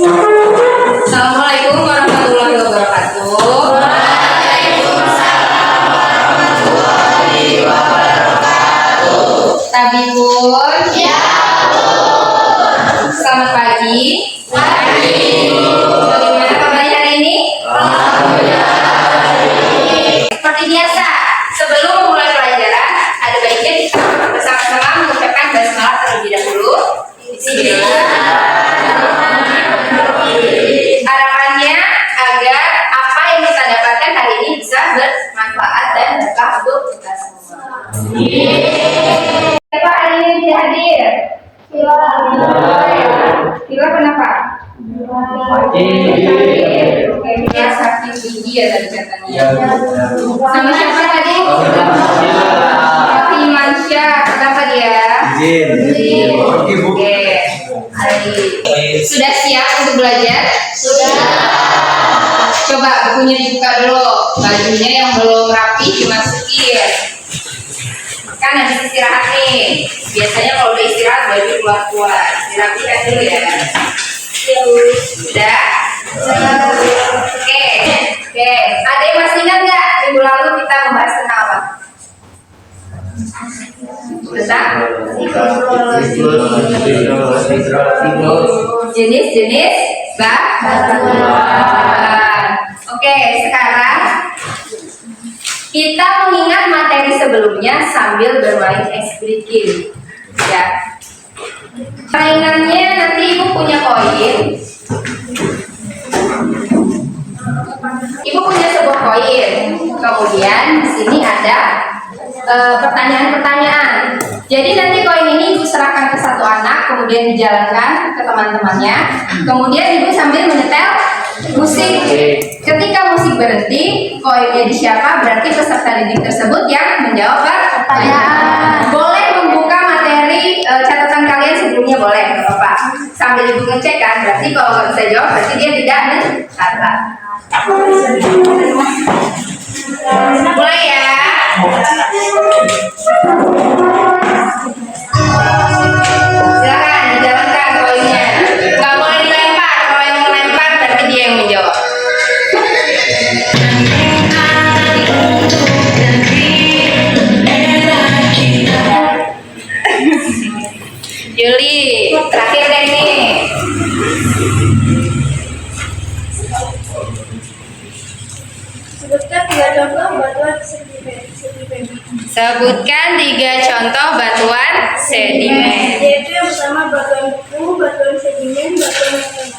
Assalamualaikum warahmatullahi wabarakatuh. Waalaikumsalam warahmatullahi wabarakatuh. Tabibun. Ya. Selamat pagi. Pagi. Bagaimana kabarnya hari ini? Alhamdulillah. Seperti biasa, sebelum memulai pelajaran, ada baiknya kita bersama-sama mengucapkan basmalah terlebih dahulu. Harapannya agar apa yang kita dapatkan hari ini bisa bermanfaat dan berkah untuk kita semua. Siapa hari ini tidak hadir? Bila kenapa? Kayaknya sakit gigi ya tadi katanya. Sama siapa tadi? Tapi Mansyah. Kenapa dia? Izin. Oke. Sudah siap untuk belajar? Sudah. Coba bukunya dibuka dulu. Bajunya yang belum rapi dimasukin. Kan habis istirahat nih. Biasanya kalau udah istirahat baju keluar-keluar. Dirapikan dulu ya. Sudah? Oke. Ada yang masih ingat nggak minggu lalu kita membahas tentang apa? Tentang jenis-jenis batuan. Oke, sekarang kita mengingat materi sebelumnya sambil bermain eksplikin. Ya. Permainannya nanti ibu punya koin. Ibu punya sebuah koin. Kemudian di sini ada pertanyaan-pertanyaan. Jadi nanti koin ini ibu serahkan ke satu anak, kemudian dijalankan ke teman-temannya. Kemudian ibu sambil menyetel musik. Ketika musik berhenti, koinnya di siapa? Berarti peserta didik tersebut yang menjawab pertanyaan. Boleh membuka materi catatan kalian sebelumnya, boleh, nggak apa-apa. Sambil ibu ngecek kan, berarti kalau nggak bisa jawab, berarti dia tidak mencatat. Mulai ya. Silakan dijalankan koinnya. Nggak boleh dilempar. Kalau yang melempar berarti dia yang menjawab. Juli, terakhir deh nih. Sebutkan 3 contoh batuan sedimen. Sebutkan 3 contoh batuan sedimen. Yaitu yang pertama batuan beku, batuan sedimen, batuan tanah.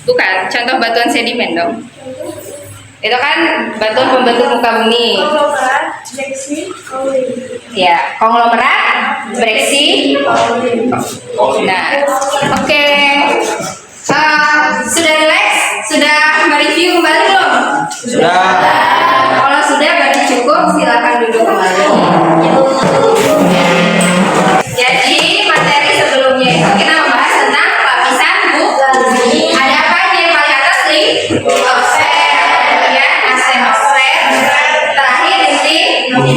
Bukan, contoh batuan sedimen dong. Itu kan batuan pembentuk muka bumi. Konglomerat, breksi, kaulin. Ya, konglomerat, breksi. Nah, oke. Sudah relax? Sudah mereview kembali belum? Sudah. Kalau sudah berarti cukup, silakan duduk kembali. Jadi materi sebelumnya itu kita membahas tentang lapisan bumi. Ada apa aja yang paling atas nih? Litosfer, kemudian astenosfer, terakhir inti bumi.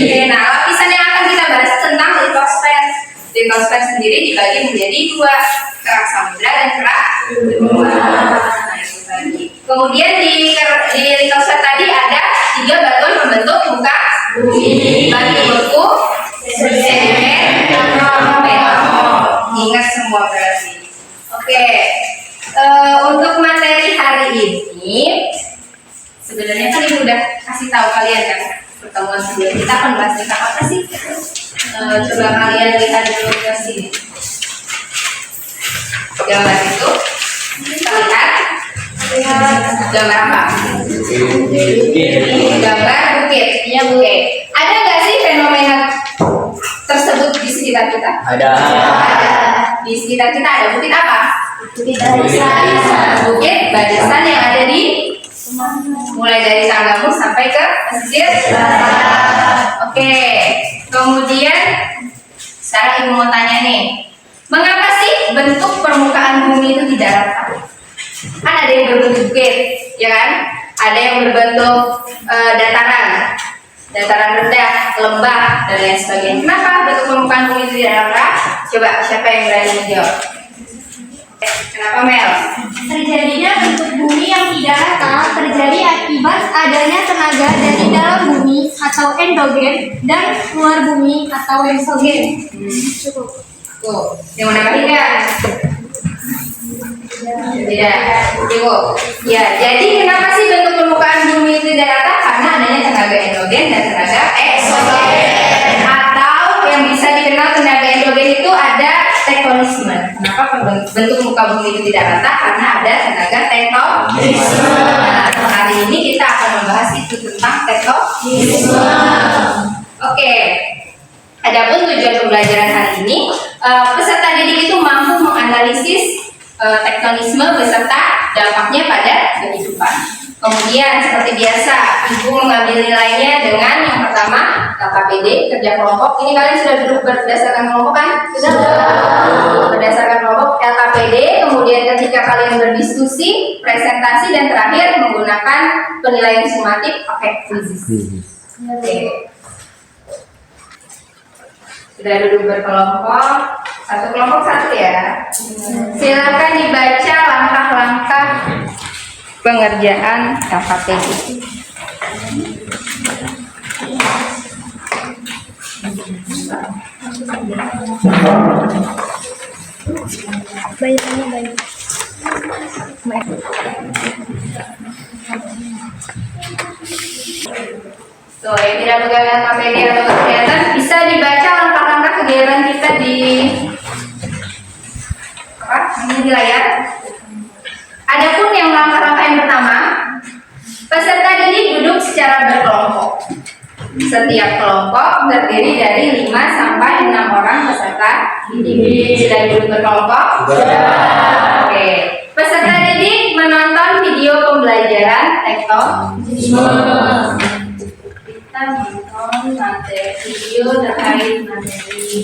Oke, nah lapisan yang akan kita bahas tentang litosfer. Litosfer sendiri dibagi menjadi 2, kerak samudra dan kerak benua. Nah, itu tadi. Kemudian di litosfer tadi ada 3 batuan pembentuk muka bumi. Batu beku, sedimen, metamorf. Ingat semua berarti. Oke. Untuk materi hari ini sebenarnya kan ibu udah kasih tahu kalian kan pertemuan sebelumnya kita akan bahas tentang apa sih? Coba kalian lihat dulu ke sini. Gambar itu kita lihat gambar apa? Gambar bukit. Ya bukit. Ada nggak sih fenomena tersebut di sekitar kita? Ada. Di sekitar kita ada bukit apa? Bukit barisan. Bukit barisan yang ada di mulai dari Tanggamus sampai ke pesisir barat. Oke. Kemudian sekarang ibu mau tanya nih, mengapa sih bentuk permukaan bumi itu tidak rata? Kan ada yang berbentuk bukit, ya kan? Ada yang berbentuk dataran rendah, lembah, dan lain sebagainya. Kenapa bentuk permukaan bumi itu tidak rata? Coba siapa yang berani menjawab? Kenapa Mel? Terjadinya bentuk bumi yang tidak rata terjadi akibat adanya tenaga dari dalam bumi atau endogen dan luar bumi atau eksogen. Cukup. Tuh, yang mana kali nggak? Tidak, cukup. Ya, jadi kenapa sih bentuk permukaan bumi itu tidak rata? Karena adanya tenaga endogen dan tenaga eksogen. Atau yang bisa dikenal tenaga endogen itu ada tektonisme. Kenapa bentuk muka bumi itu tidak rata? Karena ada tenaga tektonisme. Nah, hari ini kita akan membahas itu tentang tektonisme. Oke. Adapun tujuan pembelajaran hari ini, peserta didik itu mampu menganalisis tektonisme beserta dampaknya pada kehidupan. Kemudian seperti biasa, Ibu mengambil nilainya dengan yang pertama KKPD, kerja kelompok. Ini kalian sudah duduk berdasarkan kelompok kan? Sudah. Berdasarkan kelompok LKPD. Kemudian ketika kalian berdiskusi, presentasi, dan terakhir menggunakan penilaian sumatif pakai quizzes. Oke. Sudah duduk berkelompok, satu kelompok satu ya. Silakan dibaca langkah-langkah pengerjaan KKPD. Banyak. So, yang tidak pegang KKPD atau kegiatan bisa dibaca langkah-langkah kegiatan kita di di layar. Adapun yang langkah-langkah yang pertama, peserta didik duduk secara berkelompok. Setiap kelompok terdiri dari 5 sampai 6 orang peserta didik. Sudah duduk berkelompok? Sudah. Oke. Peserta didik menonton video pembelajaran tektonisme. Kita menonton materi video terkait materi.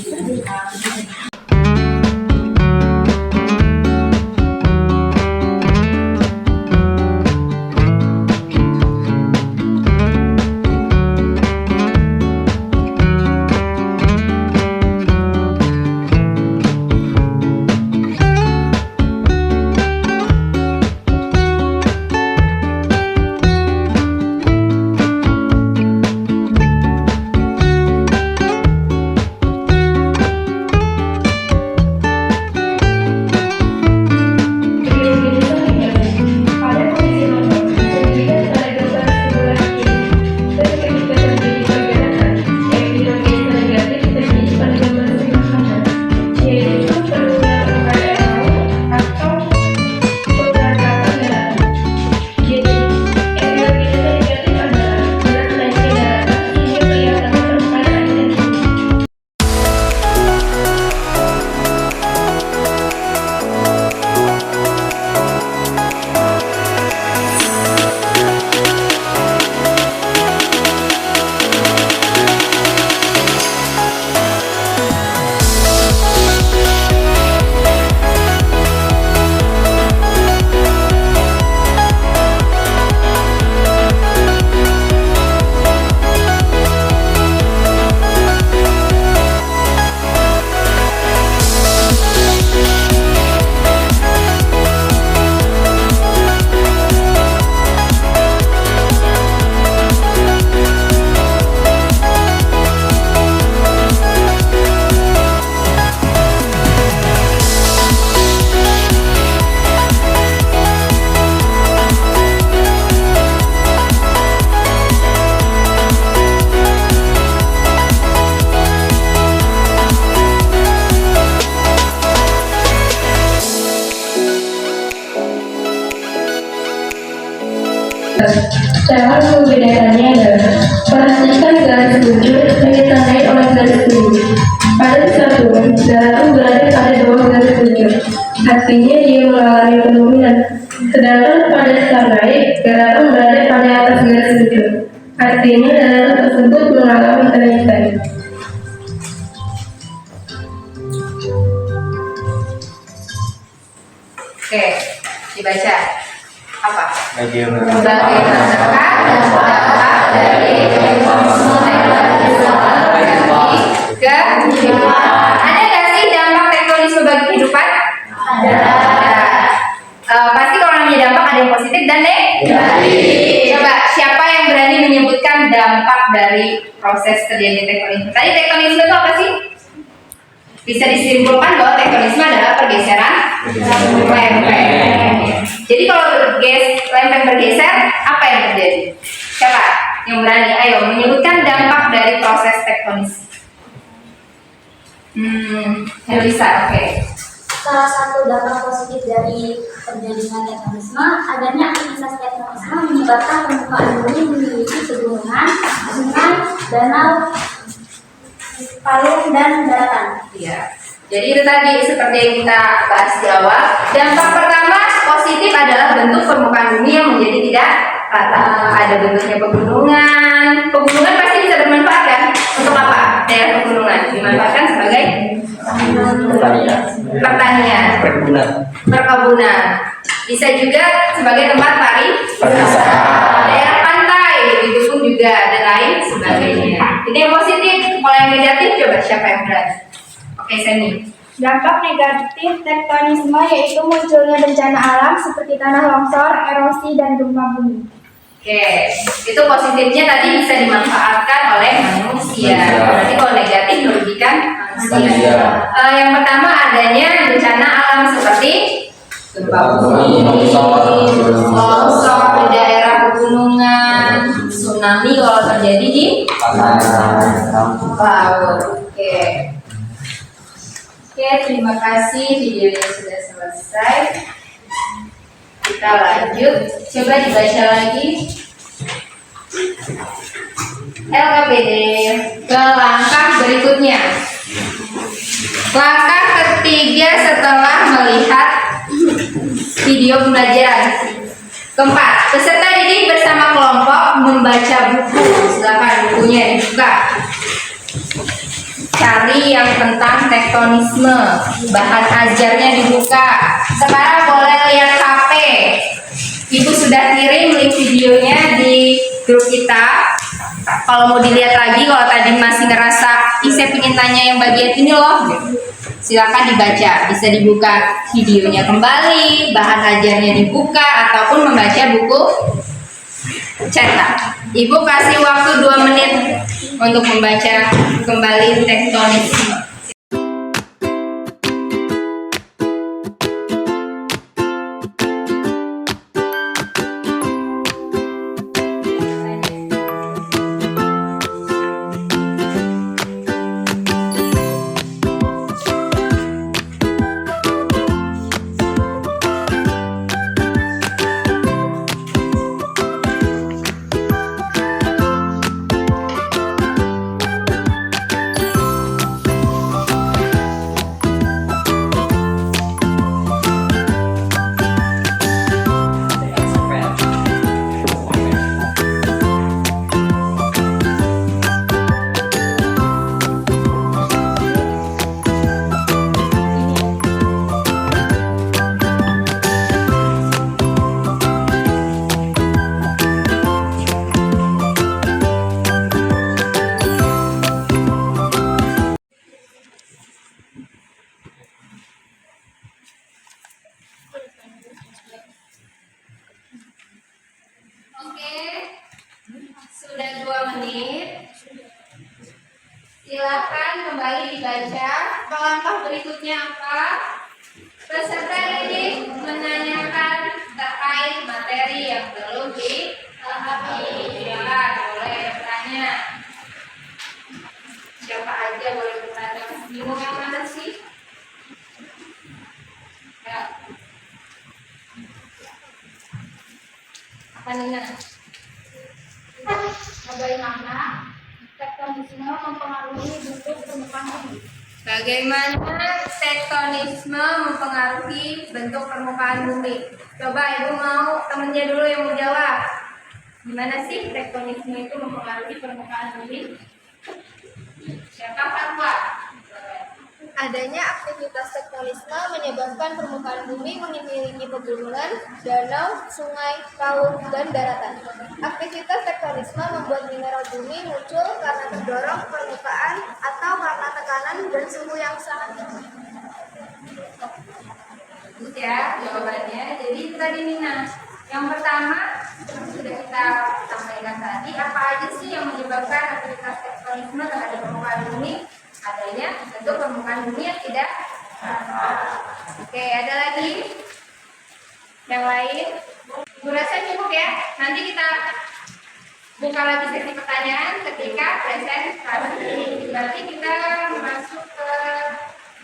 Cara membedakannya adalah perhatikan garis luncur yang ditandai oleh garis biru. Pada disatuan, daratan berada pada bawah garis luncur. Artinya dia mengalami penurunan. Sedangkan pada tandai, daratan berada pada atas garis luncur. Artinya daratan tersebut mengalami kenaikan. Oke, dibaca. Apa? Bagaimana Dampak dari ke kehidupan. Ada nggak sih dampak tektonisme bagi kehidupan? Ada. Coba siapa yang berani menyebutkan dampak dari proses terjadinya tektonisme? Tadi tektonisme itu apa sih? Bisa disimpulkan bahwa tektonisme adalah pergeseran lempeng. Jadi kalau lempeng bergeser, apa yang terjadi? Siapa yang berani? Ayo menyebutkan dampak dari proses tektonisme. Elisa, oke. Salah satu dampak positif dari terjadinya tektonisme adanya aktivitas tektonisme menyebabkan permukaan bumi memiliki pegunungan, sungai, danau, palung, dan daratan. Iya. Jadi itu tadi seperti yang kita bahas di awal. Dampak pertama positif adalah bentuk permukaan bumi yang menjadi tidak rata. Ada bentuknya pegunungan. Pegunungan pasti bisa bermanfaat kan? Untuk apa? Daerah pegunungan dimanfaatkan sebagai pertanian, perkebunan. Bisa juga sebagai tempat pariwisata. Daerah pantai itu pun juga dan lain sebagainya. Ini yang positif. Kalau yang negatif coba siapa yang berani? Oke, Seni. Dampak negatif tektonisme yaitu munculnya bencana alam seperti tanah longsor, erosi, dan gempa bumi. Oke, itu positifnya tadi bisa dimanfaatkan oleh manusia. Berarti kalau negatif merugikan manusia. Yang pertama adanya bencana alam seperti gempa bumi, longsor di daerah pegunungan, tsunami kalau terjadi di laut. Oke, terima kasih, videonya sudah selesai. Kita lanjut, coba dibaca lagi. LKPD ke langkah berikutnya. Langkah ketiga setelah melihat video pembelajaran. Keempat, peserta didik bersama kelompok membaca buku. Silakan bukunya dibuka. Cari yang tentang tektonisme, bahan ajarnya dibuka. Sekarang boleh lihat HP. Ibu sudah kirim link videonya di grup kita. Kalau mau dilihat lagi, kalau tadi masih ngerasa, saya ingin tanya yang bagian ini loh, silakan dibaca. Bisa dibuka videonya kembali, bahan ajarnya dibuka, ataupun membaca buku cetak. Ibu kasih waktu 2 menit untuk membaca kembali tektonisme. Oke, sudah 2 menit. Silakan kembali dibaca. Langkah berikutnya apa? Peserta didik menanyakan terkait materi yang belum dipahami. Silakan boleh bertanya. Siapa aja boleh bertanya. Bingung yang mana sih? Ya. Apa Nina? Bagaimana tektonisme mempengaruhi bentuk permukaan bumi? Bagaimana tektonisme mempengaruhi bentuk permukaan bumi? Coba ibu mau temennya dulu yang mau jawab. Gimana sih tektonisme itu mempengaruhi permukaan bumi? Siapa Fatwa? Adanya aktivitas tektonisme menyebabkan permukaan bumi memiliki pegunungan, danau, sungai, laut, dan daratan. Aktivitas tektonisme membuat mineral bumi muncul karena terdorong permukaan atau karena tekanan dan suhu yang sangat tinggi. Bagus ya jawabannya. Jadi itu tadi Nina. Yang pertama sudah kita sampaikan tadi, apa aja sih yang menyebabkan aktivitas tektonisme terhadap permukaan bumi? Adanya tentu permukaan bumi yang tidak rata. Oke, ada lagi yang lain? Ibu rasa cukup ya. Nanti kita buka lagi sesi pertanyaan ketika presentasi. Berarti kita masuk ke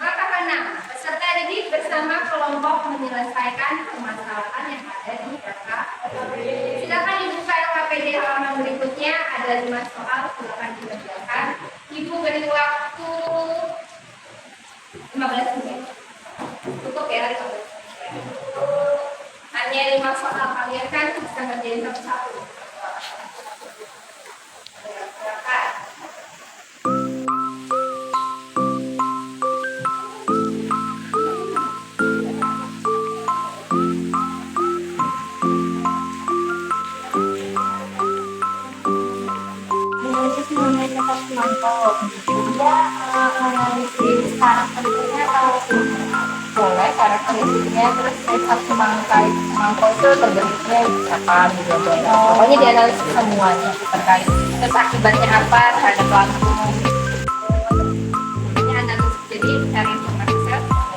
mata ke-6. Peserta didik bersama kelompok menyelesaikan permasalahan yang ada di KKPD. Silakan dibuka KKPD halaman berikutnya. Ada 5 soal, silakan dikerjakan. Ibu beri waktu 15 menit. Cukup ya, 15 menit. Hanya 5 soal, kalian kan bisa ngerjain satu-satu. Silakan. Analisis karakteristiknya atau Boleh karakteristiknya, terus sifat semangka itu terbentuknya apa gitu. Pokoknya dianalisis semuanya terkait terus akibatnya apa terhadap langsung. Ini analisis, jadi cari informasi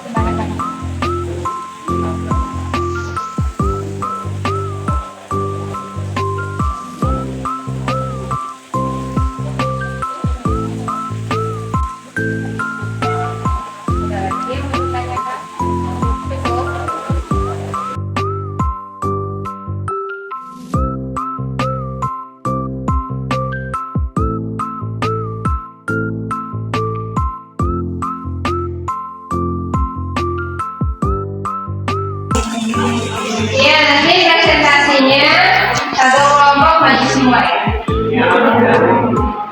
sebanyak-banyak. Ada lagi yang mau ditanyakan? Cukup. Iya, nanti presentasinya satu kelompok maju semua ya.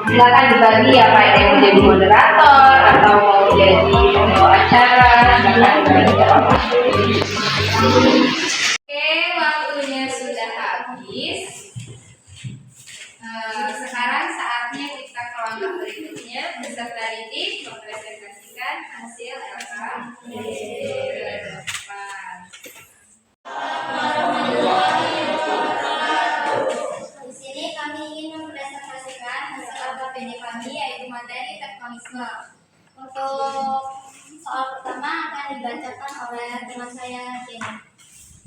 Silakan dibagi apa yang mau jadi moderator atau mau jadi pembawa acara, silakan dibagi apa. Oke, waktunya sudah habis. Sekarang saatnya kita ke langkah berikutnya. Peserta didik mempresentasikan hasil LKPD ke depan. Di sini kami ingin mempresentasikan hasil LKPD kami, yaitu materi tektonisme. Untuk soal pertama akan dibacakan oleh teman saya Jenny.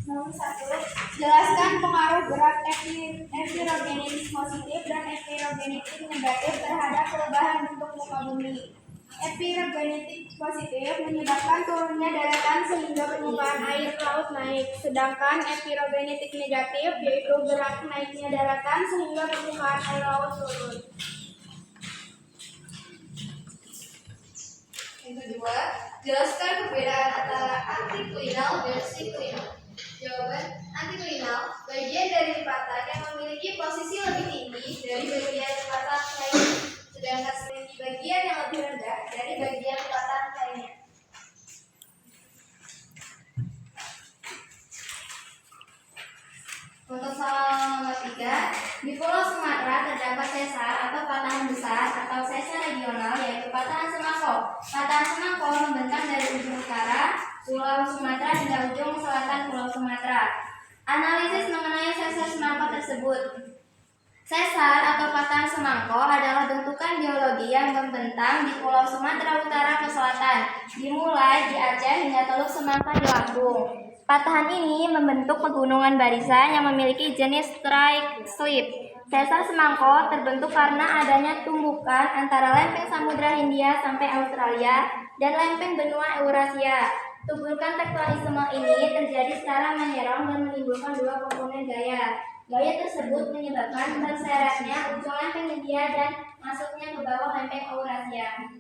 Nomor 1, jelaskan pengaruh gerak epirogenetik positif dan epirogenetik negatif terhadap perubahan bentuk muka bumi. Epirogenetik positif menyebabkan turunnya daratan sehingga permukaan air laut naik, sedangkan epirogenetik negatif yaitu gerak naiknya daratan sehingga permukaan air laut turun. Yang kedua, jelaskan perbedaan antara antiklinal dan siklinal. Jawaban: antiklinal, bagian dari lipatan yang memiliki posisi lebih tinggi dari bagian lipatan lainnya, sedangkan siklinal bagian yang lebih rendah dari bagian lipatan lainnya. Untuk soal nomor 3, di Pulau Sumatera terdapat sesar atau patahan besar atau sesar regional, yaitu patahan semangko. Patahan semangko membentang dari ujung utara Pulau Sumatera hingga ujung selatan Pulau Sumatera. Analisis mengenai sesar semangko tersebut. Sesar atau patahan semangko adalah bentukan geologi yang membentang di Pulau Sumatera Utara ke selatan, dimulai di Aceh hingga Teluk Semangka di Lampung. Patahan ini membentuk pegunungan barisan yang memiliki jenis strike slip. Sesar semangko terbentuk karena adanya tumbukan antara lempeng Samudra Hindia sampai Australia dan lempeng benua Eurasia. Tumbukan tektonisme ini terjadi secara mengerong dan menimbulkan dua komponen gaya. Gaya tersebut menyebabkan terseretnya ujung lempeng Hindia dan masuknya ke bawah lempeng Eurasia.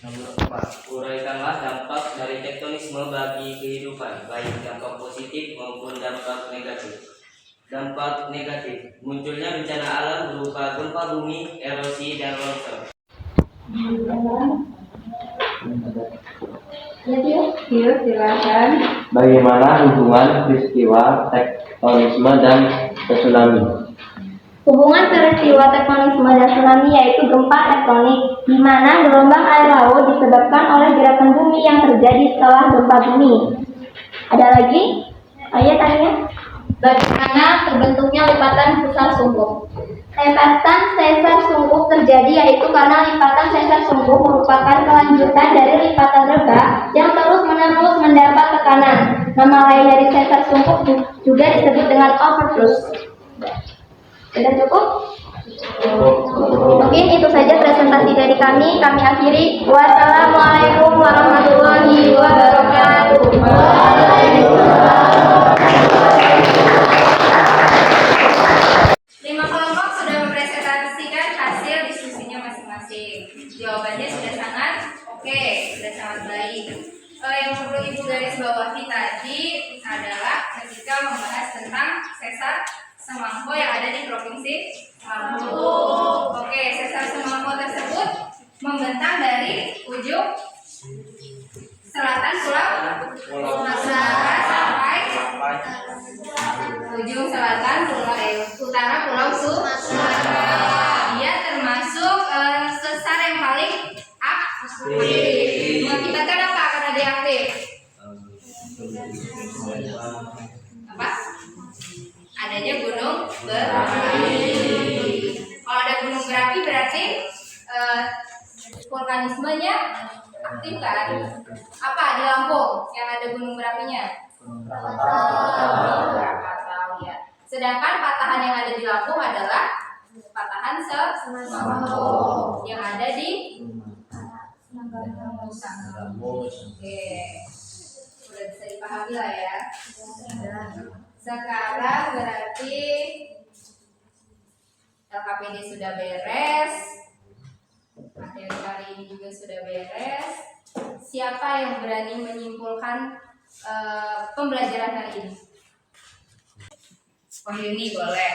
Nomor 4. Uraikanlah dampak dari tektonisme bagi kehidupan, baik dampak positif maupun dampak negatif. Dampak negatif: munculnya bencana alam berupa gempa bumi, erosi, dan longsor. Silakan. Bagaimana hubungan peristiwa tektonisme dan tsunami? Hubungan peristiwa tektonisme dan tsunami yaitu gempa tektonik, di mana gelombang air laut disebabkan oleh gerakan bumi yang terjadi setelah gempa bumi. Ada lagi? Ayo tanya. Bagaimana terbentuknya lipatan sesar sungguh? Lipatan sesar sungguh terjadi yaitu karena lipatan sesar sungguh merupakan kelanjutan dari lipatan reba yang terus-menerus mendapat tekanan. Nama lain dari sesar sungguh juga disebut dengan overflow. Sudah cukup? Mungkin itu saja presentasi dari kami. Kami akhiri. Wassalamualaikum warahmatullahi wabarakatuh. Lima kelompok sudah mempresentasikan hasil diskusinya masing-masing. Jawabannya sudah sangat oke, sudah sangat baik. Yang perlu Ibu garis bawahi tadi adalah ketika membahas tentang sesar Semangko yang ada di Provinsi Lampung. Oke, sesar Semangko tersebut membentang dari ujung selatan Pulau Sumatera sampai ujung selatan utara Pulau Sumatera. Dia termasuk sesar yang paling aktif. Mengakibatkan apa karena dia aktif? Apa? Adanya gunung berapi. Kalau ada gunung berapi berarti vulkanismenya aktif kan? Apa di Lampung yang ada gunung berapinya? Krakatau ya. Sedangkan patahan yang ada di Lampung adalah patahan Semangko yang ada di Oke, sudah bisa dipahami lah ya. Sekarang berarti LKPD sudah beres, materi kali ini juga sudah beres. Siapa yang berani menyimpulkan pembelajaran hari ini? Yuni boleh.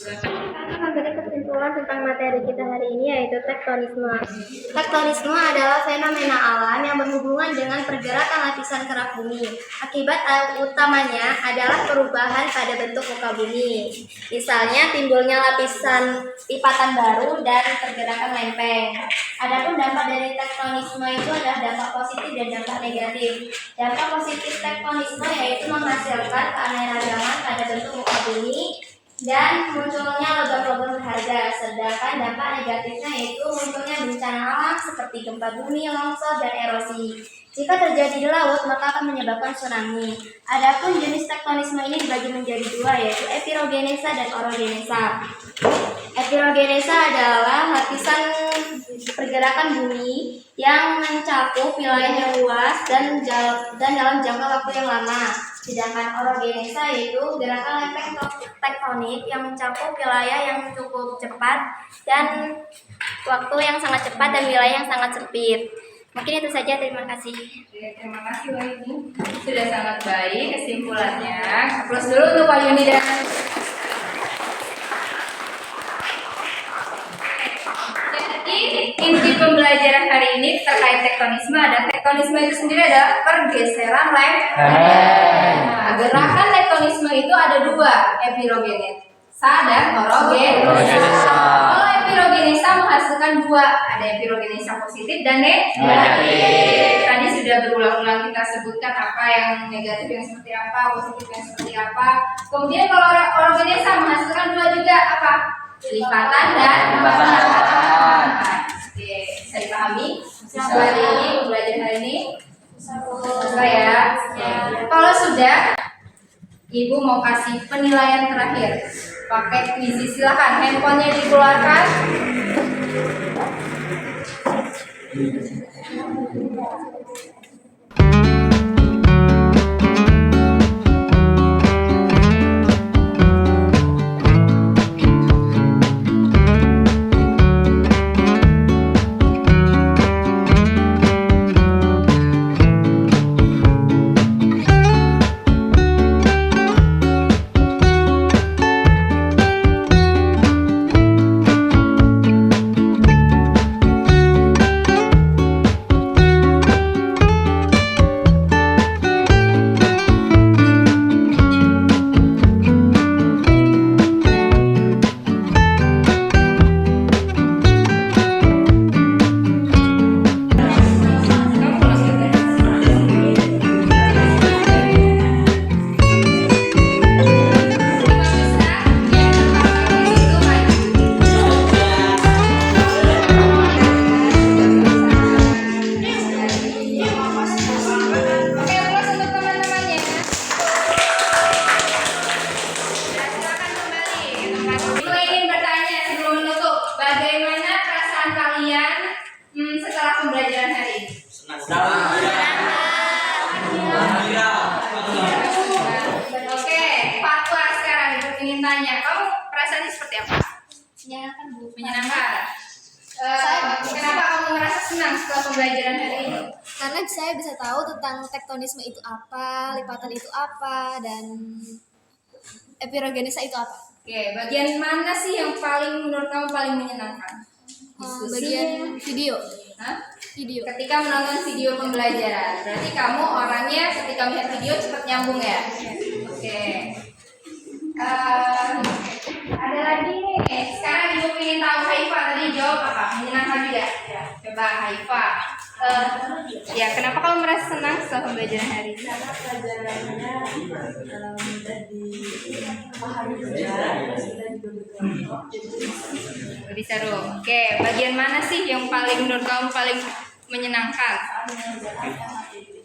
Kita memberi kesimpulan tentang materi kita hari ini yaitu tektonisme. Tektonisme adalah fenomena alam yang berhubungan dengan pergerakan lapisan kerak bumi. Akibat utamanya adalah perubahan pada bentuk muka bumi. Misalnya timbulnya lapisan lipatan baru dan pergerakan lempeng. Adapun dampak dari tektonisme itu adalah dampak positif dan dampak negatif. Dampak positif tektonisme yaitu menghasilkan keanekaragaman pada bentuk muka bumi dan munculnya logam-logam berharga. Sedangkan dampak negatifnya yaitu munculnya bencana alam seperti gempa bumi, longsor, dan erosi. Jika terjadi di laut, maka akan menyebabkan tsunami. Adapun jenis tektonisme ini dibagi menjadi dua, yaitu epirogenesa dan orogenesa. Epirogenesa adalah lapisan pergerakan bumi yang mencakup wilayah yang luas dan dalam jangka waktu yang lama. Sedangkan orogenesa yaitu gerakan lempeng tektonik yang mencakup wilayah yang cukup cepat dan waktu yang sangat cepat dan wilayah yang sangat sempit. Mungkin itu saja, terima kasih. Terima kasih Pak Yuni, sudah sangat baik kesimpulannya. Aplaus dulu untuk Pak Yuni dan jadi inti pembelajaran hari ini terkait tektonisme ada tektonisme itu sendiri adalah pergeseran lempeng. Nah, gerakan tektonisme itu ada dua, epirogenesa dan orogenesa. Kalau epirogenesa menghasilkan dua, ada epirogenesa positif dan negatif. Tadi sudah berulang-ulang kita sebutkan apa yang negatif yang seperti apa, positif yang seperti apa. Kemudian kalau orogenesa menghasilkan dua juga apa? Lipatan dan lipatan. Oke, bisa dipahami? Hari ini belajar hari ini? Sudah ya. Kalau sudah, Ibu mau kasih penilaian terakhir. Pakai kuis, silakan handphonenya dikeluarkan. kalian setelah pembelajaran hari ini? Oke, Fatwa sekarang Ibu ingin tanya, kamu perasaannya seperti apa? Menyenangkan, Bu. Menyenangkan. Kenapa kamu merasa senang setelah pembelajaran hari ini? Karena saya bisa tahu tentang tektonisme itu apa, lipatan itu apa, dan epirogenesa itu apa. Oke, bagian mana sih yang paling menurut kamu paling menyenangkan? Bagian video. Hah? Video. Ketika menonton video pembelajaran, berarti kamu orangnya ketika melihat video cepat nyambung ya? Oke. Ada lagi nih. Sekarang Ibu ingin tahu Haifa tadi jawab apa? Menyenangkan juga. Coba Haifa. Ya, kenapa kamu merasa senang setelah pembelajaran hari ini? Karena pelajarannya mudah dipahami Lebih seru. Oke, bagian mana sih yang paling menurut kamu paling menyenangkan?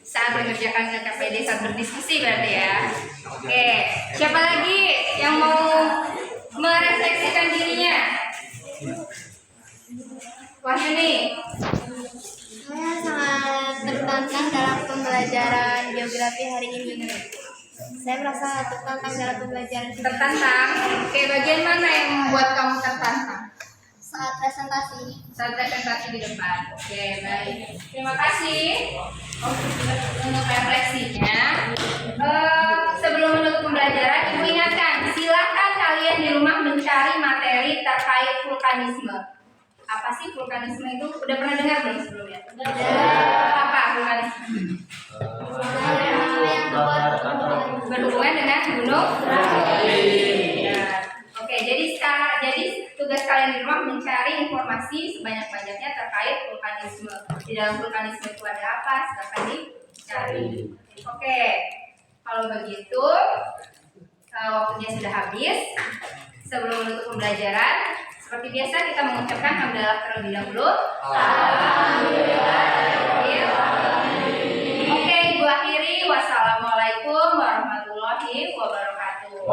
Saat mengerjakan KPD, saat berdiskusi berarti ya. Oke, siapa lagi yang mau merefleksikan dirinya? Wahyuni. Saya sangat tertantang dalam pembelajaran geografi hari ini. Saya merasa tertantang dalam pembelajaran Tertantang. Oke, bagian mana yang membuat kamu tertantang? saat presentasi. Saat presentasi di depan. Oke, baik. Terima kasih untuk refleksinya. Sebelum menutup pembelajaran, Ibu ingatkan, silakan kalian di rumah mencari materi terkait vulkanisme. Apa sih vulkanisme itu? Udah pernah dengar belum sebelumnya? Apa vulkanisme? Berhubungan dengan gunung. Ya. Oke, jadi tugas kalian di rumah mencari informasi sebanyak-banyaknya terkait vulkanisme. Di dalam vulkanisme itu ada apa? Silakan dicari. Oke, kalau begitu waktunya sudah habis. Sebelum menutup pembelajaran, seperti biasa kita mengucapkan hamdalah terlebih dahulu. Oke, Ibu akhiri. Wassalamualaikum warahmatullahi wabarakatuh.